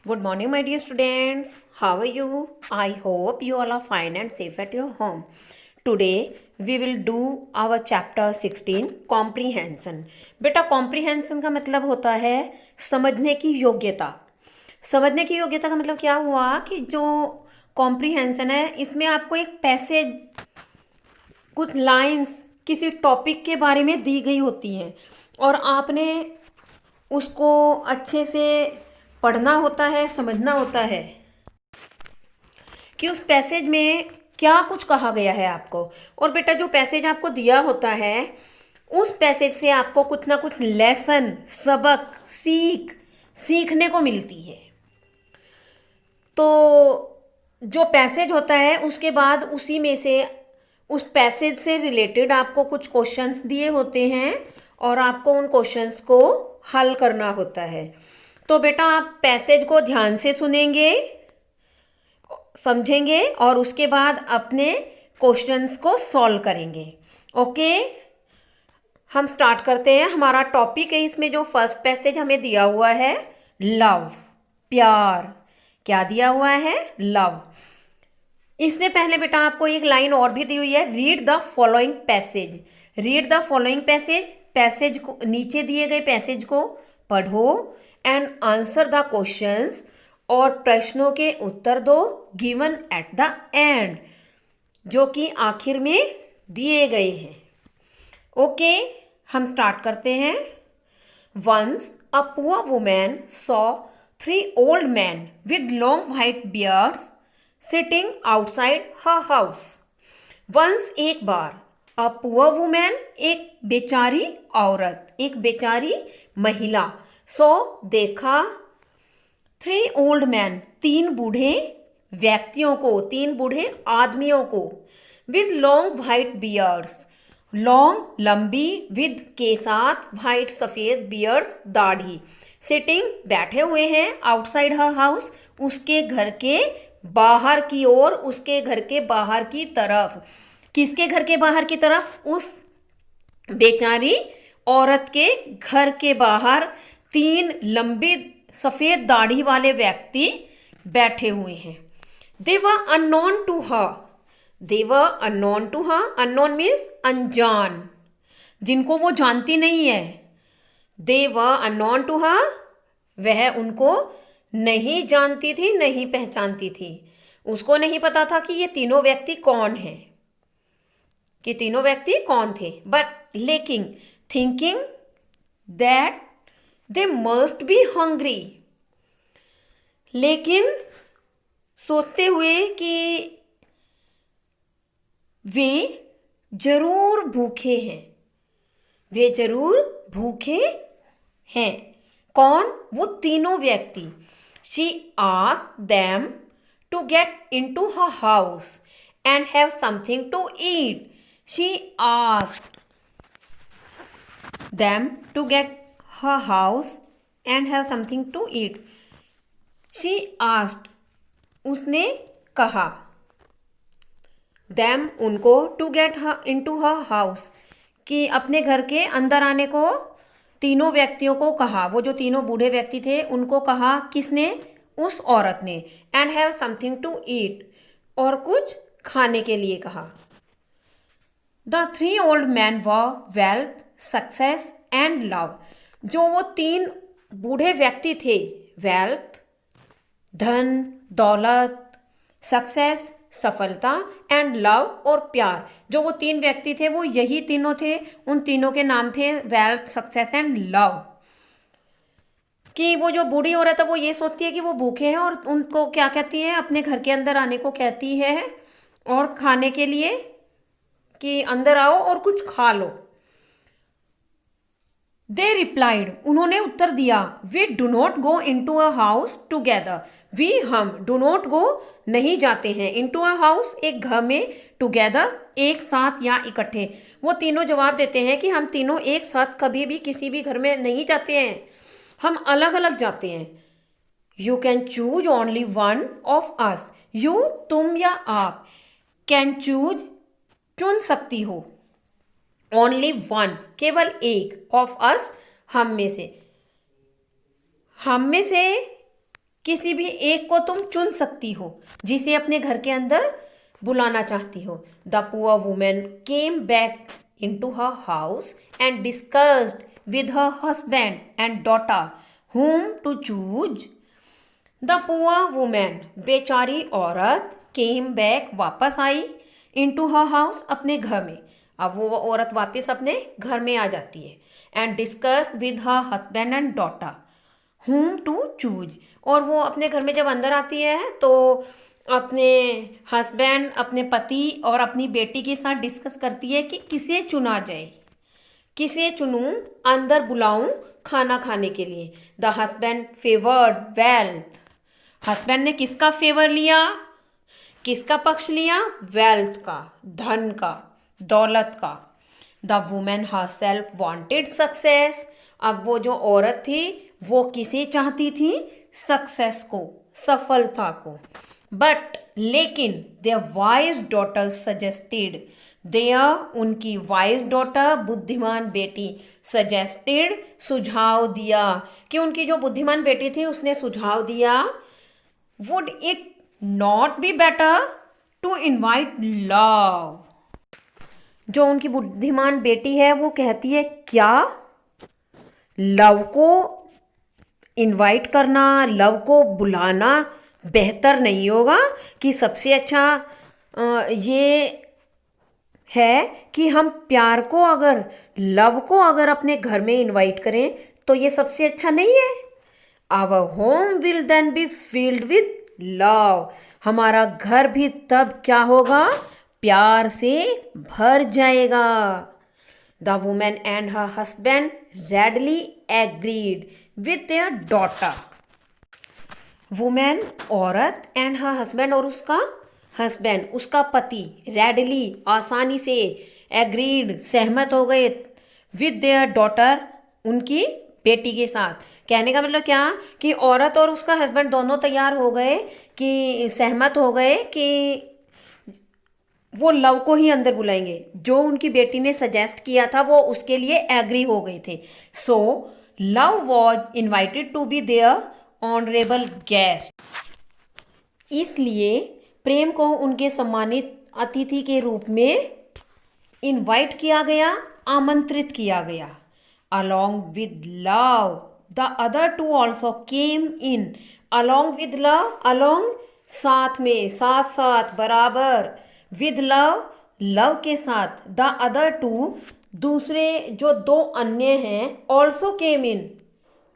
Good morning, my dear students. How are you? I hope you all are fine and safe at your home. Today we will do our chapter 16 comprehension. बेटा comprehension का मतलब होता है समझने की योग्यता. समझने की योग्यता का मतलब क्या हुआ कि जो comprehension है इसमें आपको एक पैसेज, कुछ लाइंस किसी टॉपिक के बारे में दी गई होती हैं और आपने उसको अच्छे से पढ़ना होता है, समझना होता है कि उस पैसेज में क्या कुछ कहा गया है आपको। और बेटा जो पैसेज आपको दिया होता है उस पैसेज से आपको कुछ ना कुछ लेसन, सबक, सीखने को मिलती है। तो जो पैसेज होता है उसके बाद उसी में से उस पैसेज से रिलेटेड आपको कुछ क्वेश्चंस दिए होते हैं और आपको उन क्वेश्चंस को हल करना होता है। तो बेटा आप पैसेज को ध्यान से सुनेंगे, समझेंगे और उसके बाद अपने क्वेश्चंस को सॉल्व करेंगे। ओके, हम स्टार्ट करते हैं। हमारा टॉपिक है, इसमें जो फर्स्ट पैसेज हमें दिया हुआ है लव, प्यार। क्या दिया हुआ है? लव। इससे पहले बेटा आपको एक लाइन और भी दी हुई है, read the following passage. Read the following passage, passage को, नीचे दिए गए पैसेज को पढ़ो एंड आंसर द क्वेश्चंस, और प्रश्नों के उत्तर दो, गिवन एट द एंड, जो कि आखिर में दिए गए हैं। ओके, हम स्टार्ट करते हैं। Once a poor woman saw 3 old men with long white beards sitting outside her house. Once एक बार, अ पुअर वुमेन एक बेचारी औरत, एक बेचारी महिला, सो देखा, 3 old men 3 बूढ़े व्यक्तियों को, 3 बूढ़े आदमियों को, with long white beards, long लंबी, विद के साथ, वाइट सफेद, बियर्ड्स दाढ़ी, सिटिंग बैठे हुए हैं, आउटसाइड हर हाउस उसके घर के बाहर की ओर, उसके घर के बाहर की तरफ। किसके घर के बाहर की तरफ? उस बेचारी औरत के घर के बाहर 3 लंबी सफेद दाढ़ी वाले व्यक्ति बैठे हुए हैं। They were unknown to her, they were unknown to her, unknown means अनजान, जिनको वो जानती नहीं है। दे वर अननोन टू हर, वह उनको नहीं जानती थी, नहीं पहचानती थी, उसको नहीं पता था कि ये तीनों व्यक्ति कौन हैं, कि तीनों व्यक्ति कौन थे। बट लेकिन thinking that they must be hungry, लेकिन सोचते हुए कि वे जरूर भूखे हैं, वे जरूर भूखे हैं। कौन? वो तीनों व्यक्ति। She asked them to get into her house and have something to eat. She asked them to get her house and have something to eat. She asked, उसने कहा, them उनको, to get her into her house, कि अपने घर के अंदर आने को तीनों व्यक्तियों को कहा। वो जो तीनों बूढ़े व्यक्ति थे उनको कहा, किसने? उस औरत ने। and have something to eat, और कुछ खाने के लिए कहा। The 3 old men were wealth, success and love. जो वो 3 बूढ़े व्यक्ति थे, वेल्थ धन, दौलत, सक्सेस सफलता, एंड लव और प्यार, जो वो 3 व्यक्ति थे वो यही तीनों थे। उन तीनों के नाम थे वेल्थ, सक्सेस एंड लव। कि वो जो बूढ़ी औरत है वो ये सोचती है कि वो भूखे हैं और उनको क्या कहती है? अपने घर के अंदर आने को कहती है और खाने के लिए कि अंदर आओ और कुछ खा लो। दे रिप्लाइड, उन्होंने उत्तर दिया, we do not go into a house together. We, हम, डू नॉट गो, नहीं जाते हैं, इन टू अ हाउस, एक घर में, टूगेदर, एक साथ या इकट्ठे। वो तीनों जवाब देते हैं कि हम तीनों एक साथ कभी भी किसी भी घर में नहीं जाते हैं, हम अलग अलग जाते हैं। You can choose only one of us, you तुम या आप, कैन चूज चुन सकती हो, ओनली वन केवल एक, ऑफ अस हम में से, हम में से किसी भी एक को तुम चुन सकती हो जिसे अपने घर के अंदर बुलाना चाहती हो। The poor women came back into her house and discussed with her husband and daughter whom to choose. The poor women, बेचारी औरत, केम बैक, वापस आई, इनटू हर हाउस, अपने घर में। अब वो औरत वापस अपने घर में आ जाती है। And discuss with her husband and daughter whom to choose, और वो अपने घर में जब अंदर आती है तो अपने हस्बैंड, अपने पति और अपनी बेटी के साथ डिस्कस करती है कि किसे चुना जाए, किसे चुनूं, अंदर बुलाऊं खाना खाने के लिए। The husband favoured wealth, husband ने किसका फेवर लिया, किसका पक्ष लिया, वेल्थ का, धन का, दौलत का। The women herself wanted success, अब वो जो औरत थी वो किसे चाहती थी, सक्सेस को, सफलता को। बट लेकिन their wise daughter suggested, their, उनकी वाइज डॉटर, बुद्धिमान बेटी, सजेस्टेड, सुझाव दिया, कि उनकी जो बुद्धिमान बेटी थी उसने सुझाव दिया, would it not be better to invite love, जो उनकी बुद्धिमान बेटी है वो कहती है क्या लव को इनवाइट करना, लव को बुलाना बेहतर नहीं होगा, कि सबसे अच्छा ये है कि हम प्यार को अगर, लव को अगर अपने घर में इनवाइट करें तो ये सबसे अच्छा नहीं है। Our home will then be filled with love, हमारा घर भी तब क्या होगा, प्यार से भर जाएगा। The women and her husband readily agreed with their daughter, women, औरत, एंड हर हस्बैंड, और उसका हस्बैंड, उसका पति, रेडली, आसानी से, एग्रीड, सहमत हो गए, विद देयर डॉटर, उनकी बेटी के साथ। कहने का मतलब क्या, कि औरत और उसका हस्बैंड दोनों तैयार हो गए, कि सहमत हो गए कि वो लव को ही अंदर बुलाएंगे, जो उनकी बेटी ने सजेस्ट किया था वो उसके लिए एग्री हो गए थे। So love was invited to be their honourable guest, इसलिए प्रेम को उनके सम्मानित अतिथि के रूप में इनवाइट किया गया, आमंत्रित किया गया। Along with love the other two also came in, along with love, along साथ में, साथ साथ, बराबर, विद लव, लव के साथ, द अदर टू, दूसरे जो दो अन्य हैं, ऑल्सो केम इन,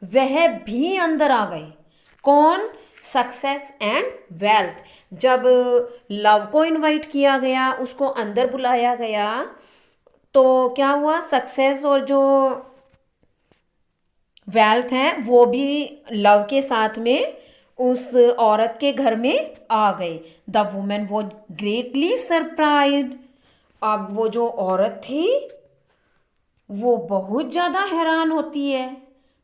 वह भी अंदर आ गए। कौन, सक्सेस एंड वेल्थ। जब लव को इनवाइट किया गया, उसको अंदर बुलाया गया, तो क्या हुआ, सक्सेस और जो वेल्थ है वो भी लव के साथ में उस औरत के घर में आ गए। The women was greatly surprised, अब वो जो औरत थी वो बहुत ज़्यादा हैरान होती है,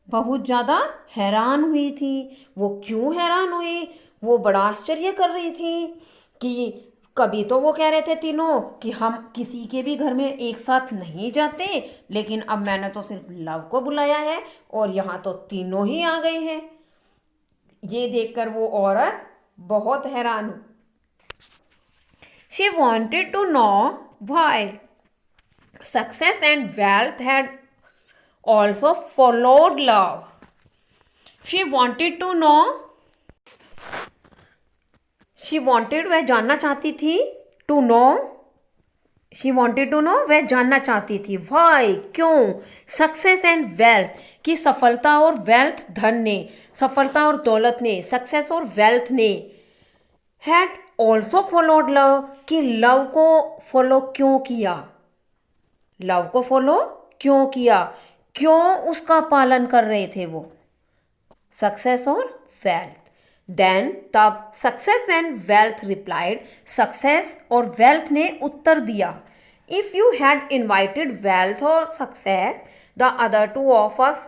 बहुत ज़्यादा हैरान हुई थी। वो क्यों हैरान हुई, वो बड़ा आश्चर्य कर रही थी कि कभी तो वो कह रहे थे तीनों कि हम किसी के भी घर में एक साथ नहीं जाते, लेकिन अब मैंने तो सिर्फ लव को बुलाया है और यहाँ तो तीनों ही आ गए हैं। ये देखकर वो औरत बहुत हैरान हुई। She wanted to know why success and wealth had also followed love. She wanted to know, she wanted, वह जानना चाहती थी, to know, she wanted to know, वह जानना चाहती थी, why, क्यों, सक्सेस एंड वेल्थ, कि सफलता और वेल्थ, धन ने, सफलता और दौलत ने, सक्सेस और वेल्थ ने, हैड ऑल्सो फॉलोड लव, कि लव को फॉलो क्यों किया, लव को फॉलो क्यों किया, क्यों उसका पालन कर रहे थे वो, सक्सेस और वेल्थ। देन तब success and wealth replied, success और वेल्थ ने उत्तर दिया, if you had invited wealth और success the other two of us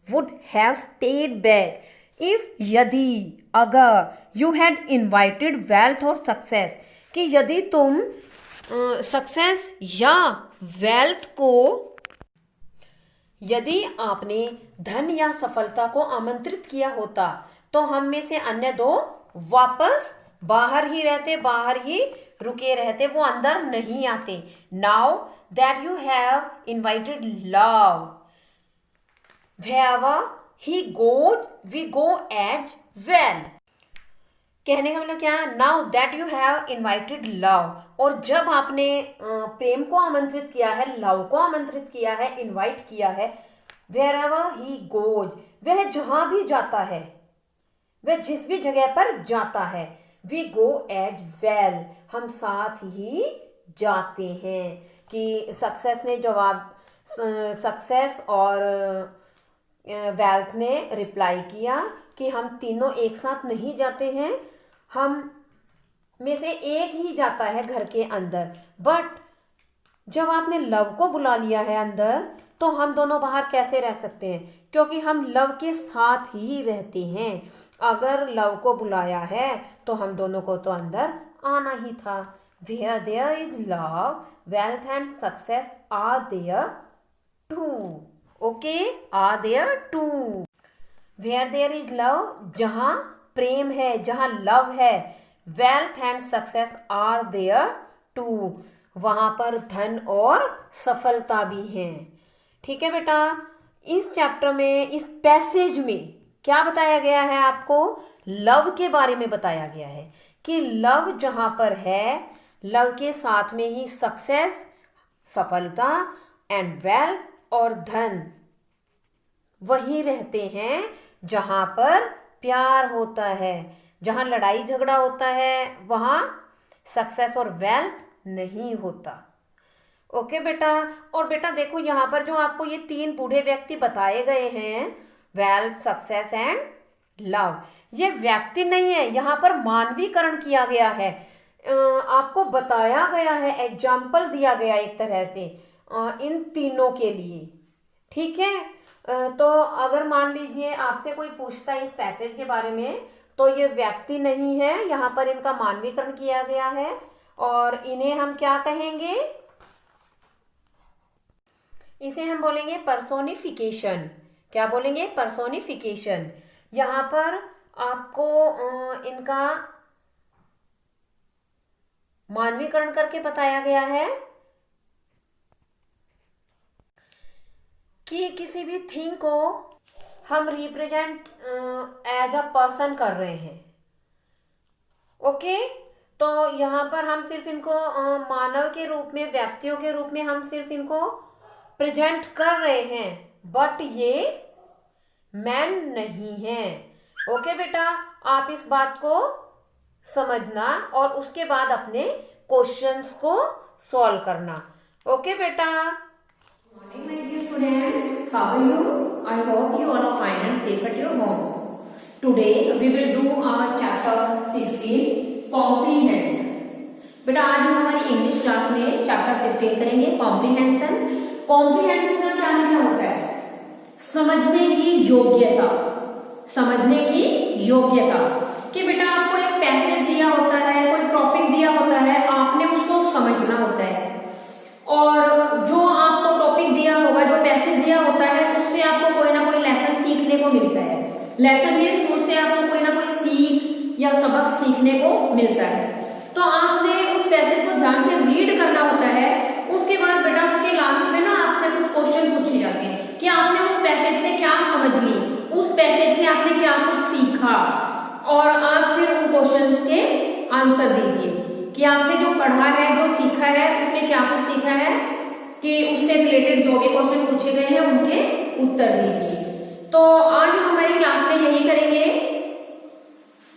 would have stayed back, if, यदि, अगर, यू हैड इन्वाइटेड वेल्थ और सक्सेस, कि यदि तुम सक्सेस या वेल्थ को, यदि आपने धन या सफलता को आमंत्रित किया होता तो हम में से अन्य दो वापस बाहर ही रहते, बाहर ही रुके रहते, वो अंदर नहीं आते। Now that you have invited love, wherever he goes we go as well। कहने का मतलब क्या, now that you have invited love, और जब आपने प्रेम को आमंत्रित किया है, लव को आमंत्रित किया है, इनवाइट किया है, wherever he goes, वह जहां भी जाता है, वह जिस भी जगह पर जाता है, we go as well, हम साथ ही जाते हैं। कि सक्सेस ने जवाब, सक्सेस और वेल्थ ने रिप्लाई किया कि हम तीनों एक साथ नहीं जाते हैं, हम में से एक ही जाता है घर के अंदर। बट जब आपने लव को बुला लिया है अंदर, तो हम दोनों बाहर कैसे रह सकते हैं, क्योंकि हम लव के साथ ही रहते हैं। अगर लव को बुलाया है तो हम दोनों को तो अंदर आना ही था। Where there is love, wealth and success are there too. Okay, are there too. Where there is love, जहाँ प्रेम है, जहाँ लव है, wealth and success are there too, वहाँ पर धन और सफलता भी है। ठीक है बेटा, इस चैप्टर में, इस पैसेज में क्या बताया गया है आपको, लव के बारे में बताया गया है कि लव जहाँ पर है, लव के साथ में ही सक्सेस, सफलता एंड वेल्थ और धन वही रहते हैं जहाँ पर प्यार होता है। जहाँ लड़ाई झगड़ा होता है वहाँ सक्सेस और वेल्थ नहीं होता। ओके बेटा, और बेटा देखो यहाँ पर जो आपको ये तीन बूढ़े व्यक्ति बताए गए हैं, वेल्थ, सक्सेस एंड लव, ये व्यक्ति नहीं है, यहाँ पर मानवीकरण किया गया है। आपको बताया गया है, एग्जाम्पल दिया गया एक तरह से इन तीनों के लिए। ठीक है, तो अगर मान लीजिए आपसे कोई पूछता है इस पैसेज के बारे में, तो ये व्यक्ति नहीं है, यहाँ पर इनका मानवीकरण किया गया है, और इन्हें हम क्या कहेंगे, इसे हम बोलेंगे पर्सोनिफिकेशन। क्या बोलेंगे, पर्सोनिफिकेशन। यहाँ पर आपको इनका मानवीकरण करके बताया गया है कि किसी भी थिंग को हम रिप्रेजेंट एज अ पर्सन कर रहे हैं। ओके, तो यहाँ पर हम सिर्फ इनको मानव के रूप में, व्यक्तियों के रूप में हम सिर्फ इनको प्रेजेंट कर रहे हैं, बट ये मैन नहीं है। ओके बेटा, आप इस बात को समझना और उसके बाद अपने क्वेश्चंस को सॉल्व करना। ओके बेटा। Morning my dear students, how are you? I hope you all are fine and safe at your home. Today we will do our chapter 16 comprehension. बेटा आज हम हमारी इंग्लिश क्लास में चैप्टर 16 करेंगे comprehension. Comprehension का क्या मतलब होता है, समझने की योग्यता। समझने की योग्यता कि बेटा आपको एक पैसेज दिया होता है, कोई टॉपिक दिया होता है, आपने उसको समझना होता है, और जो आपको टॉपिक दिया होगा, जो पैसेज दिया होता है, उससे आपको कोई ना कोई लेसन सीखने को मिलता है। लेसन मीन्स उससे आपको कोई ना कोई सीख या सबक सीखने को मिलता है। तो आपने उस पैसेज को ध्यान से रीड करना होता है। उसके बाद बेटा उसके लास्ट में ना आपसे कुछ क्वेश्चन पूछे जाते हैं कि आपने उस पैसेज से क्या समझ ली, उस पैसेज से आपने क्या कुछ सीखा, और आप फिर उन क्वेश्चंस के आंसर दीजिए कि आपने जो पढ़ा है, जो सीखा है, उसमें क्या कुछ सीखा है, कि उससे रिलेटेड जो भी क्वेश्चन पूछे गए हैं उनके उत्तर दीजिए। तो आज हम हमारी क्लास में यही करेंगे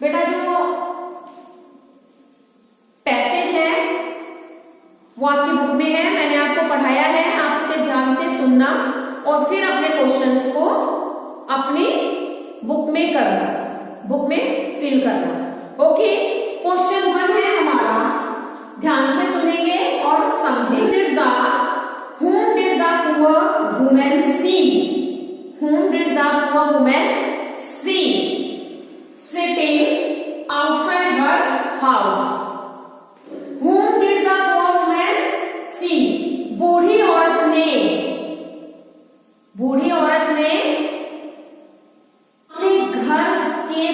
बेटा। जो पैसेज है वो आपकी बुक में है, मैंने आपको पढ़ाया है, आप उसे ध्यान से सुनना और फिर अपने क्वेश्चंस को अपनी बुक में करना, बुक में फिल करना। ओके, क्वेश्चन 1 है हमारा, ध्यान से सुनेंगे और समझेंगे। Whom did the poor woman see? Whom did the poor woman see? Sitting outside her house. Whom did the poor woman see? बूढ़ी औरत ने अपने घर के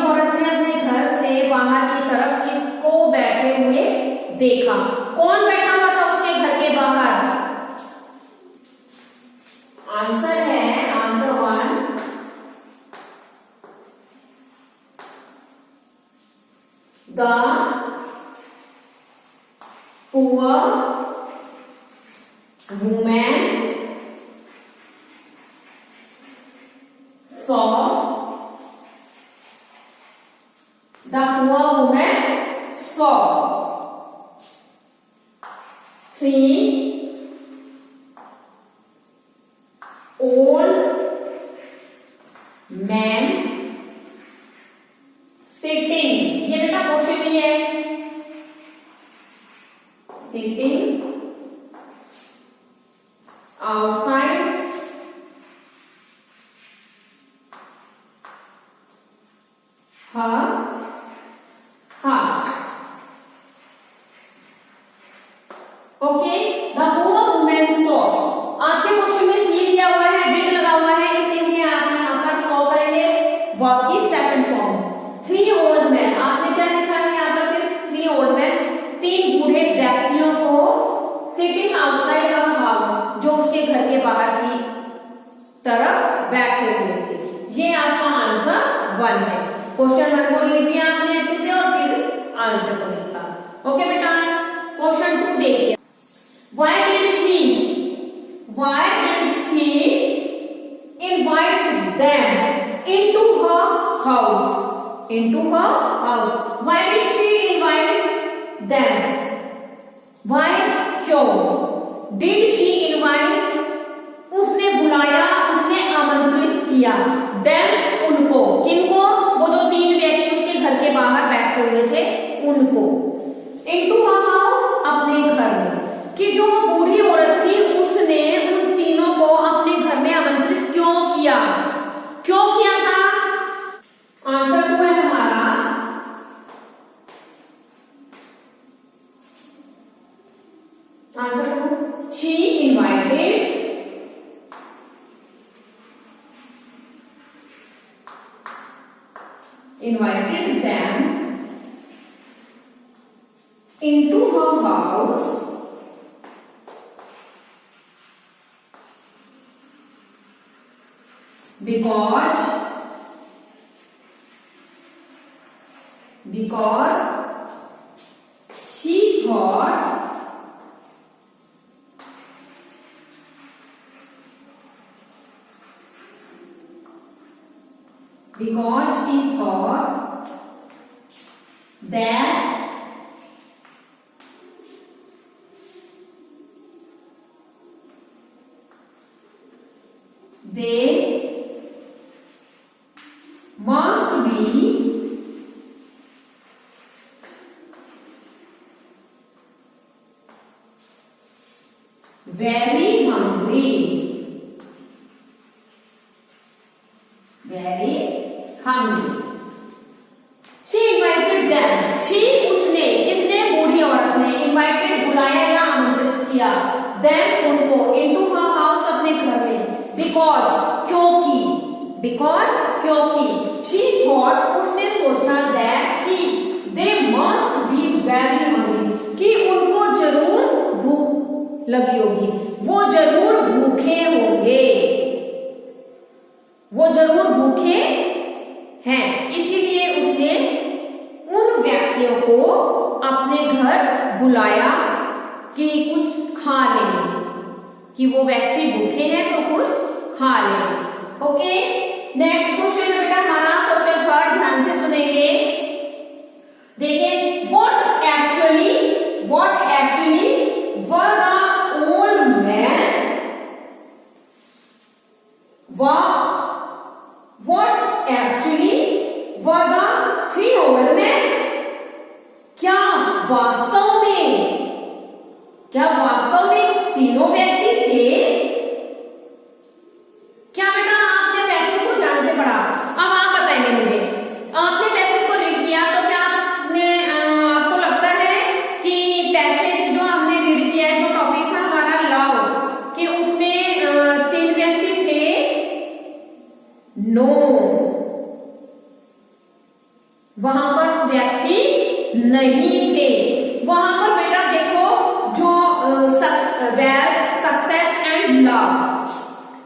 औरत ने अपने घर से बाहर की तरफ किसको बैठे हुए देखा? कौन बैठा हुआ था उसके घर के बाहर? आंसर है, answer 1, the poor women saw, the poor woman saw 3 old men sitting. ये बेटा क्वेश्चन ही है, sitting outside her house. Okay, the poor women saw, आपके क्वेश्चन में सी दिया हुआ है, डिड लगा हुआ है, इसीलिए आप यहाँ पर सॉ करेंगे वर्ब की सेकंड फॉर्म। 3 ओल्ड मैन, आपने क्या लिखा है यहाँ पर? सिर्फ 3 ओल्ड मैन, 3 बूढ़े व्यक्तियों को सिटिंग आउटसाइड हर हाउस, जो उसके घर के बाहर की तरफ बैठे हुए थे। ये आपका आंसर 1 है। क्वेश्चन 1 को लिख दिया आपने अच्छे से और फिर आंसर को लिखा। ओके बेटा, क्वेश्चन 2 देखिए। Why did she invite them into her house? Into her house. Why did she invite them? Why? क्यों? Did she invite? उसने बुलाया, उसने आमंत्रित किया। Them, उनको, किनको? वो जो 3 व्यक्ति उसके घर के बाहर बैठे हुए थे उनको। Into her house, अपने घर में। कि जो बूढ़ी औरत थी उसने उन तीनों को अपने घर में आमंत्रित क्यों किया? क्यों किया था? आंसर 2 है हमारा, answer 2, she invited them into her house because she thought that they must be very hungry. She invited them. She, उसने, किसने? बूढ़ी औरत ने। Invited, बुलाया या आमंत्रित किया। Them, उनको। Into her house, अपने घर में। Because, क्योंकि। She thought, उसने सोचा that they must be very hungry, कि उनको जरूर भूख लगी होगी, वो जरूर भूखे होंगे, वो जरूर भूखे हैं। इसीलिए उसने उन व्यक्तियों को अपने घर बुलाया कि कुछ खा लेंगे, कि वो व्यक्ति भूखे हैं तो कुछ खा लेंगे। ओके, नेक्स्ट क्वेश्चन बेटा हमारा क्वेश्चन 3 ध्यान से सुनेंगे। देखिए, what actually were the old men what actually were the 3 old men? क्या वास्तव में तीनों व्यक्ति थे? क्या बेटा आपने पैसेज को ध्यान से पढ़ा? अब आप बताएंगे मुझे, आपने पैसेज को रीड किया तो क्या आपको लगता है कि पैसेज जो आपने रीड किया है, जो टॉपिक था हमारा लव, कि उसमें 3 व्यक्ति थे? नो, वहां पर व्यक्ति नहीं थे। वहां पर बेटा देखो जो वेल्थ, सक्सेस एंड लव,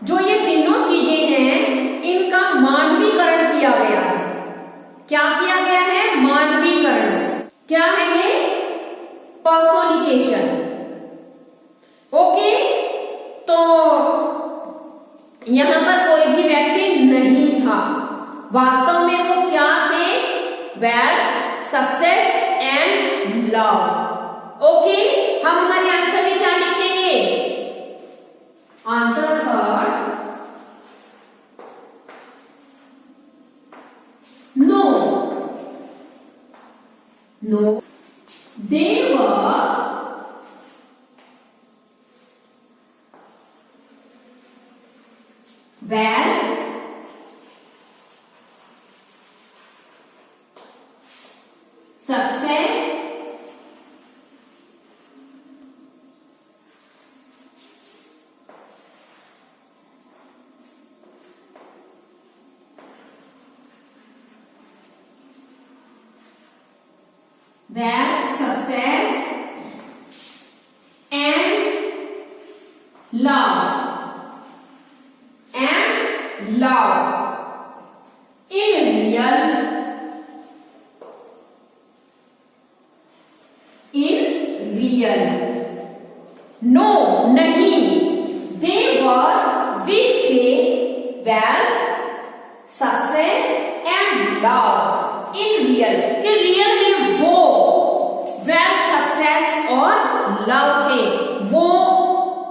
जो ये तीनों चीजें हैं, इनका मानवीकरण किया गया है। क्या किया गया है? मानवीकरण। क्या है ये? पर्सोनिफिकेशन। ओके, तो यहां पर कोई भी व्यक्ति नहीं था। वास्तव में वो क्या थे? Wealth, success and love. Okay, हम हमारे आंसर में क्या लिखेंगे? Answer third, no. No, they were wealth, success and love in real no, नहीं, they were, वे थे, wealth, success and love in real, कि रियल में वो वेल्थ, सक्सेस और लव थे। वो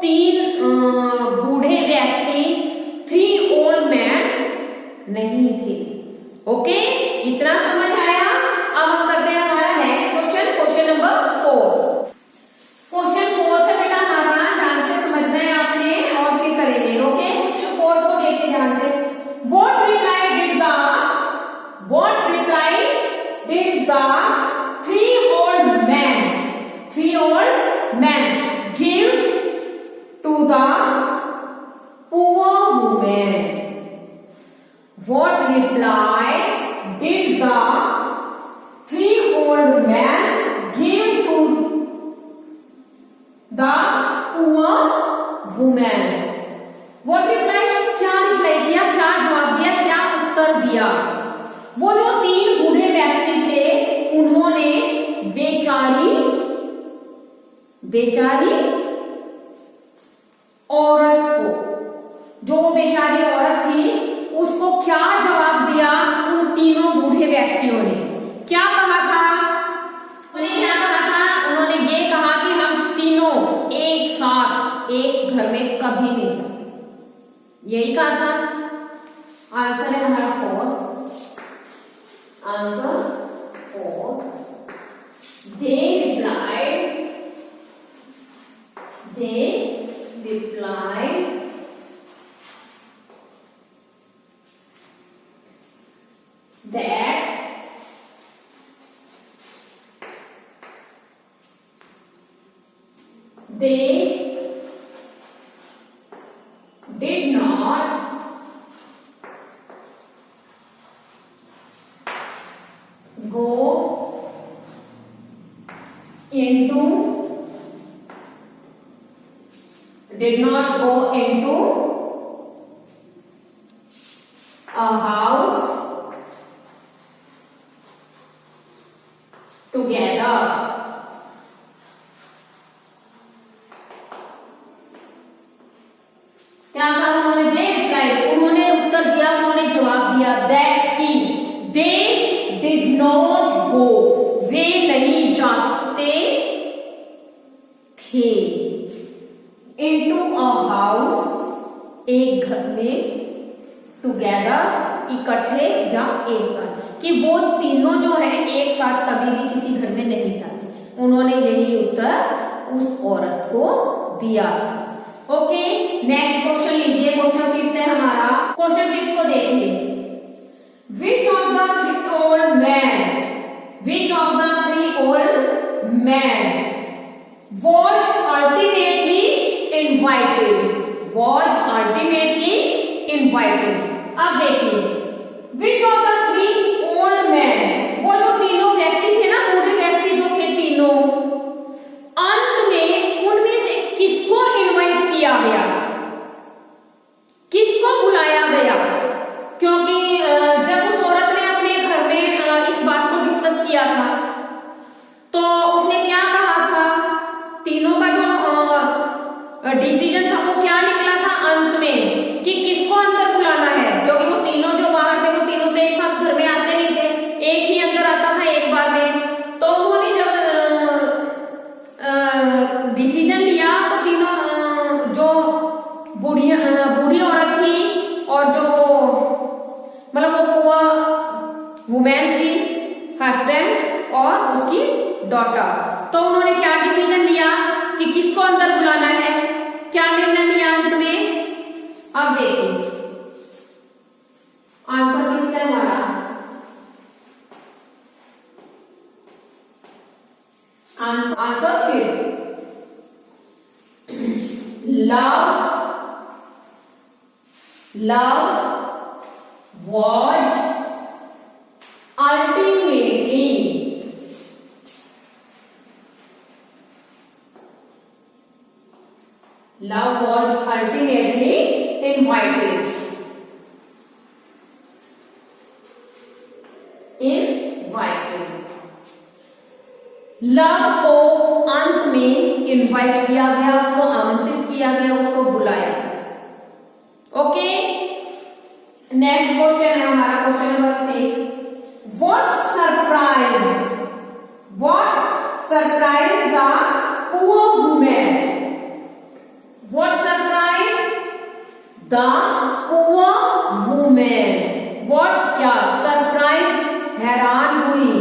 तीन बूढ़े व्यक्ति, 3 ओल्ड मैन नहीं थे। ओके, इतना समझ आया? अब हम करते हैं हमारा next question, question number 4। Question 4 है बेटा हमारा, ध्यान से समझना है आपने और फिर करेंगे। ओके, क्वेश्चन 4 को देखिए ध्यान से। What reply did the 3 old men give to the poor woman? What reply did the 3 old men give to the poor woman? What reply, क्या रिप्लाई किया, क्या जवाब दिया, क्या उत्तर दिया? वो जो 3 बूढ़े व्यक्ति थे, उन्होंने बेचारी औरत को, जो बेचारी औरत थी, उसको क्या जवाब दिया? उन तीनों बूढ़े व्यक्तियों ने क्या कहा था? उन्हें क्या कहा था? उन्होंने ये कहा कि हम तीनों एक साथ एक घर में कभी नहीं जाते, यही कहा था। आंसर है हमारा 4, answer 4। They replied that they did not go into a house together. क्या कहा उन्होंने? उन्होंने उत्तर दिया, उन्होंने जवाब दिया दैट की they did not go, वे नहीं जाते थे, into a house, एक घर में, टुगेदर, इकट्ठे या एक साथ, कि वो तीनों जो है एक साथ कभी भी किसी घर में नहीं जाते। उन्होंने यही उत्तर उस औरत को दिया था। ओके, नेक्स्ट क्वेश्चन लीजिए, क्वेश्चन 5 है हमारा। क्वेश्चन 5 को देखिए। Which of the 3 old men was ultimately invited? अब देखिए, which of the 3 old men, वो हस्बैंड और उसकी डॉटर। तो उन्होंने क्या डिसीजन लिया कि किसको अंदर बुलाना है, क्या निर्णय लिया अंत में? अब देखिए आंसर कितना है हमारा, आंसर फिर love was ultimately invited love को अंत में इनवाइट किया गया, उसको आमंत्रित किया गया, उसको बुलाया गया। ओके, नेक्स्ट क्वेश्चन है हमारा question number 6। What surprised the poor woman? What surprised the poor woman? What क्या सरप्राइज, हैरान हुई,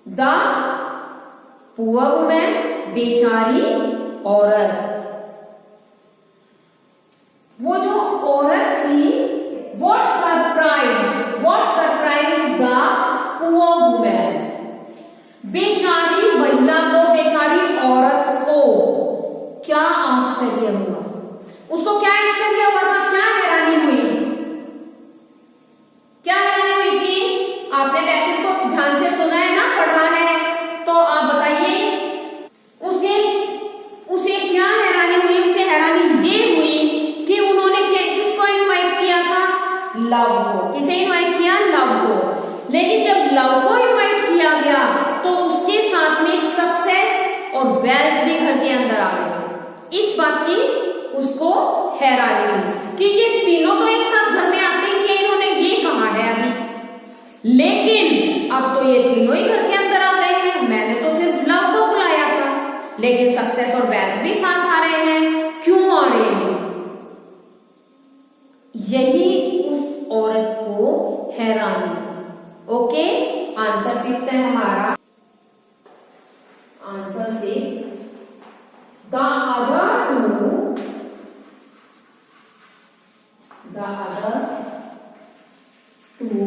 द पुअर वुमेन बेचारी औरत। वो जो औरत थी, what surprise the poor women, बेचारी महिला को, बेचारी औरत को क्या आश्चर्य हुआ, उसको क्या आश्चर्य हुआ था, क्या हैरानी हुई, क्या हैरानी हुई थी? आपने लेसन को ध्यान से सुना है ना, पढ़ा है, तो आप बताइए उसे क्या हैरानी हुई? उसे हैरानी ये हुई कि उन्होंने किसको इनवाइट किया था, लव को। किसे इनवाइट किया? लव को। लेकिन जब लव को इनवाइट किया गया तो उसके साथ में सक्सेस और वेल्थ भी घर के अंदर आ गए थे। इस बात की उसको हैरानी हुई कि ये तीनों तो एक साथ घर में आते ही नहीं, इन्होंने ये कहा है अभी, लेकिन अब तो ये तीनों ही घर के अंदर आ गए हैं। मैंने तो सिर्फ लव को बुलाया था, लेकिन सक्सेस और वेल्थ भी साथ आ रहे हैं। क्यों आ रहे हैं? यही उस औरत को हैरानी। ओके, आंसर 5 है हमारा, answer 6। The other two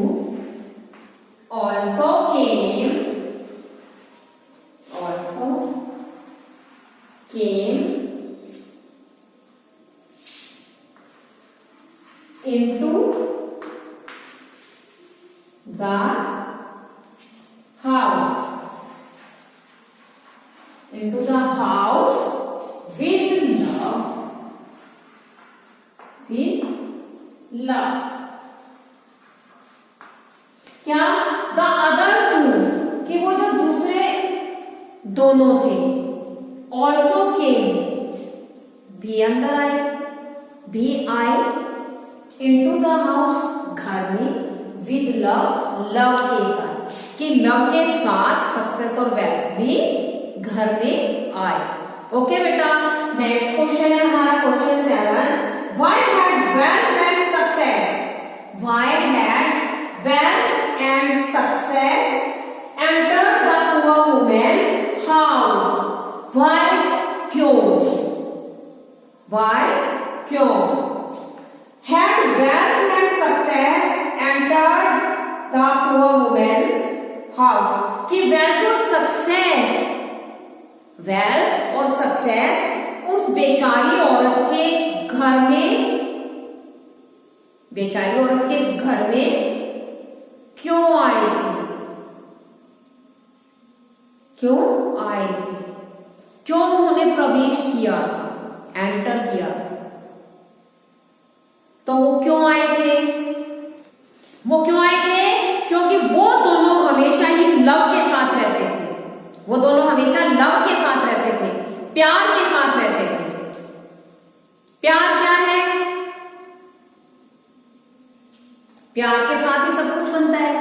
also came into the house with love। क्या? द अदर टू, कि वो जो दूसरे दोनों थे, ऑल्सो केम, भी अंदर आए, भी आए, इनटू द हाउस, घर में, विद लव, लव के साथ, कि लव के साथ सक्सेस और वेल्थ भी घर में आए। ओके बेटा, नेक्स्ट क्वेश्चन है हमारा question 7। Why had wealth and success entered the poor woman's house? Why? क्यों? Had wealth and success entered the poor woman's house? कि wealth और सक्सेस उस बेचारी औरत के घर में क्यों आए थे? क्यों उन्होंने प्रवेश किया था, एंटर किया था? तो वो क्यों आए थे? क्योंकि वो दोनों हमेशा ही लव के साथ रहते थे। प्यार के साथ रहते थे। प्यार क्या है? प्यार के साथ ही सब कुछ बनता है।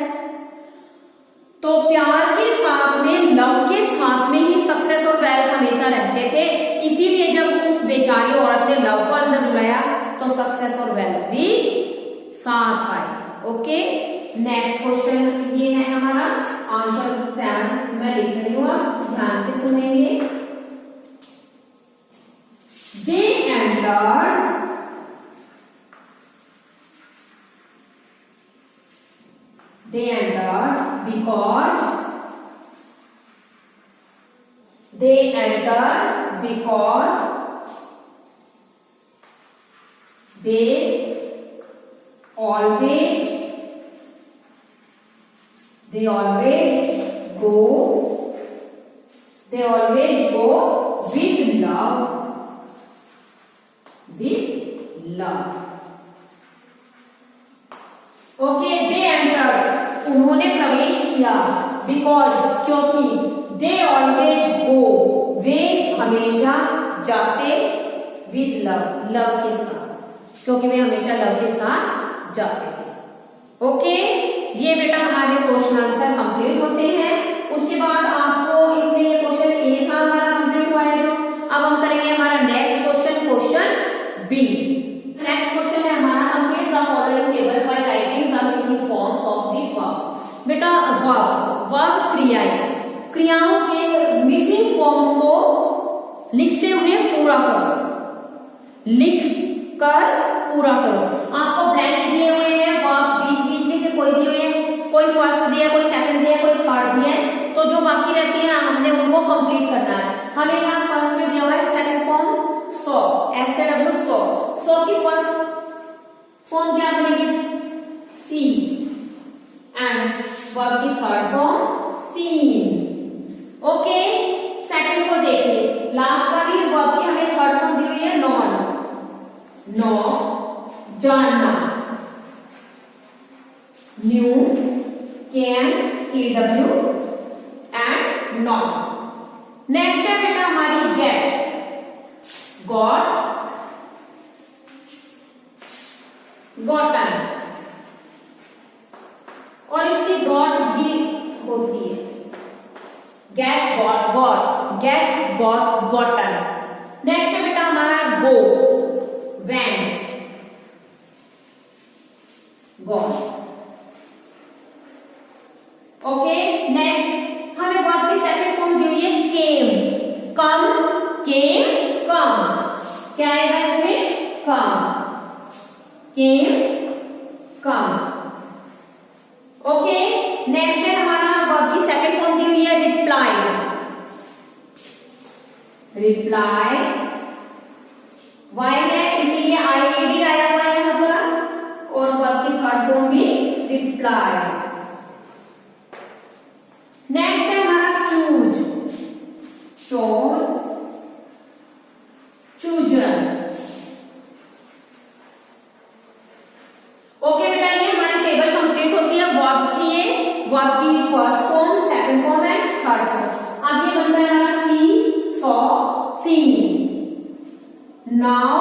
तो प्यार के साथ में, लव के साथ में ही सक्सेस और वेल्थ हमेशा रहते थे। इसीलिए जब उस बेचारी औरत ने लव को अंदर बुलाया तो सक्सेस और वेल्थ भी साथ आए। ओके, नेक्स्ट क्वेश्चन ये है हमारा आंसर 7 मैं लिख रही हूँ, आप ध्यान से सुनेंगे। They entered because they entered because they always go with love. Okay, they entered उन्होंने प्रवेश किया, बिकॉज क्योंकि, दे ऑलवेज गो वे हमेशा जाते, विद लव के साथ, क्योंकि वे हमेशा लव के साथ जाते हैं। ओके, ये बेटा हमारे क्वेश्चन आंसर कंप्लीट होते हैं। उसके बाद आपको इसमें ये क्वेश्चन ए था हमारा कंप्लीट हुआ है। अब हम करेंगे हमारा next question b. Next question है हमारा complete the following table by writing the missing forms of the verb. बेटा वर्ब क्रियाओं के मिसिंग फॉर्म को लिखते हुए पूरा करो, लिख कर पूरा करो। आपको ब्लैंक्स दिए हुए हैं, वर्ब बीच में से कोई दिए हुए हैं, कोई फर्स्ट दिया, कोई सेकंड दिया, कोई थर्ड दिया है, तो जो बाकी रहती है हमने उनको कंप्लीट करना है। हमें यहाँ फर्स्ट में दिया हुआ है second form saw, SW saw की फर्स्ट फॉर्म क्या बनेगी, सी, एंड वर्ब की third form seen. Okay, second को देखिए, लास्ट वाली वर्ब की हमें थर्ड फॉर्म दी हुई है नॉन, जानना, new, can, EW and not. Next है बेटा हमारी गेट, गॉटन, और इसकी गॉट भी होती है, गेट गॉटन। नेक्स्ट है बेटा हमारा गो, वैन, गॉट। ओके, नेक्स्ट हमें वर्ब की सेकंड फॉर्म दी हुई है केम, कम, क्या आएगा इसमें, केम, कम। ओके, नेक्स्ट है हमारा वर्ब की सेकंड फॉर्म दी हुई है रिप्लाई, वाई है इसीलिए IED आया हुआ है यहाँ पर, और वर्ब की थर्ड फॉर्म भी रिप्लाई। नेक्स्ट है हमारा चूजन। ओके बेटा, ये हमारी टेबल कंप्लीट होती है वर्ब्स की, ये वर्ब की first form, second form and third form. अब ये बनता है हमारा see, saw, seen, know,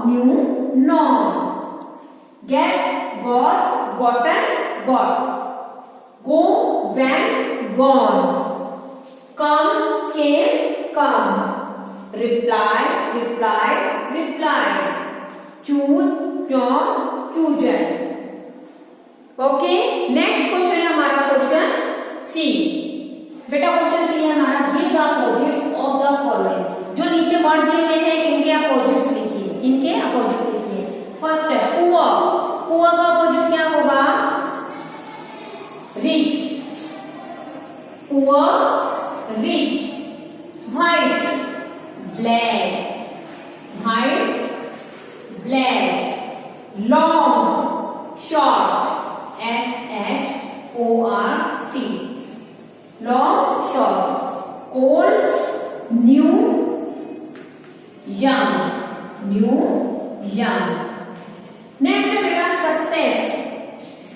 knew, known, get, gotten, go, went, gone, come, come, reply, chosen. Okay, next question है हमारा क्वेश्चन सी। बेटा क्वेश्चन सी है हमारा, give the opposites of the following. जो नीचे वर्ड दिए हुए हैं इनके अपोजिट्स लिखिए, फर्स्ट है पुअर का अपोजिट क्या होगा, rich, white, black, long, short, SHORT, long, short, old, new, young, next है बेटा success,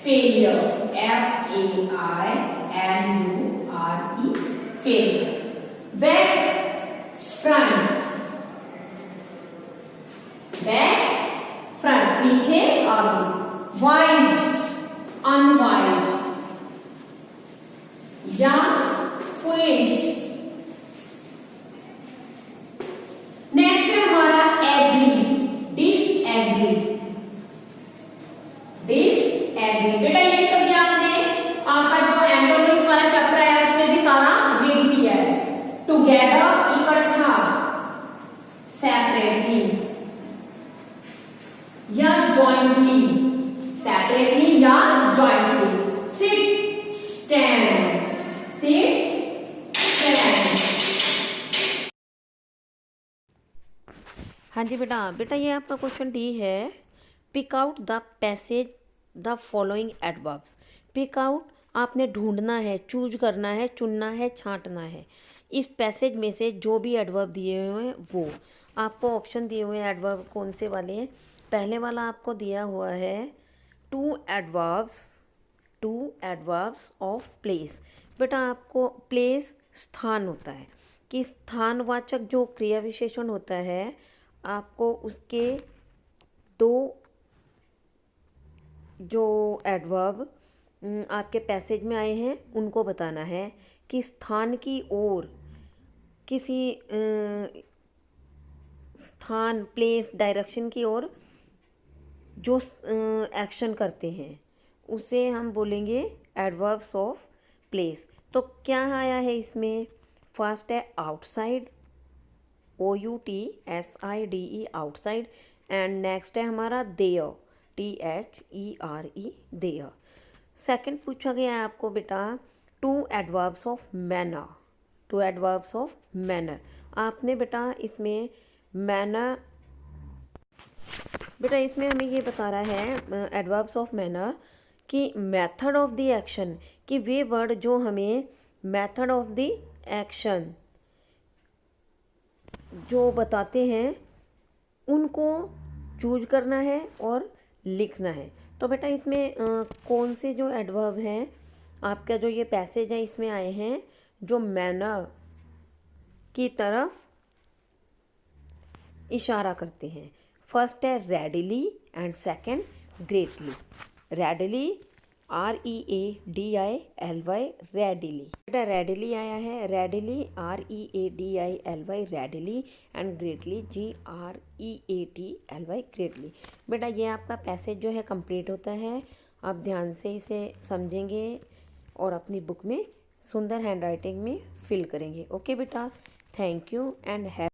failure, FAILURE, failure, back, front, पीछे, आगे, वाइड, अनवाइड, young, foolish। नेक्स्ट है हमारा एग्री, डिसएग्री। बेटा ये सभी आपने टुगेदर इकट्ठा, सेपरेटली या जॉइंटली, सेपरेटली या jointly, sit stand, sit stand. हाँ जी बेटा, बेटा ये आपका क्वेश्चन डी है। Pick out the passage the following adverbs. Pick out आपने ढूंढना है, चूज करना है, चुनना है, छांटना है। इस पैसेज में से जो भी एडवर्ब दिए हुए हैं वो आपको ऑप्शन दिए हुए हैं। एडवर्ब कौन से वाले हैं? पहले वाला आपको दिया हुआ है टू एडवर्ब्स ऑफ प्लेस। बेटा आपको प्लेस स्थान होता है कि स्थानवाचक जो क्रिया विशेषण होता है आपको उसके दो जो एडवर्ब आपके पैसेज में आए हैं उनको बताना है कि स्थान की ओर किसी स्थान, प्लेस, डायरेक्शन की ओर जो एक्शन करते हैं उसे हम बोलेंगे एडवर्ब्स ऑफ प्लेस। तो क्या आया है इसमें? फर्स्ट है outside, OUTSIDE, outside. And next है हमारा देयर, THERE, देयर। सेकंड पूछा गया है आपको बेटा two adverbs of manner, two adverbs of manner. आपने बेटा इसमें मैनर, बेटा इसमें हमें ये बता रहा है एडवर्ब्स ऑफ मैनर कि मेथड ऑफ द एक्शन, कि वे वर्ड जो हमें मेथड ऑफ द एक्शन जो बताते हैं उनको चूज करना है और लिखना है। तो बेटा इसमें कौन से जो एडवर्ब हैं आपका जो ये पैसेज है इसमें आए हैं जो मैनर की तरफ इशारा करते हैं। फर्स्ट है readily and second greatly. Readily READILY, readily. बेटा रेडिली आया है, readily READILY, readily. And greatly GREATLY, greatly. बेटा ये आपका पैसेज जो है कंप्लीट होता है। आप ध्यान से इसे समझेंगे और अपनी बुक में सुंदर हैंडराइटिंग में फिल करेंगे। ओके बेटा, थैंक यू एंड हैव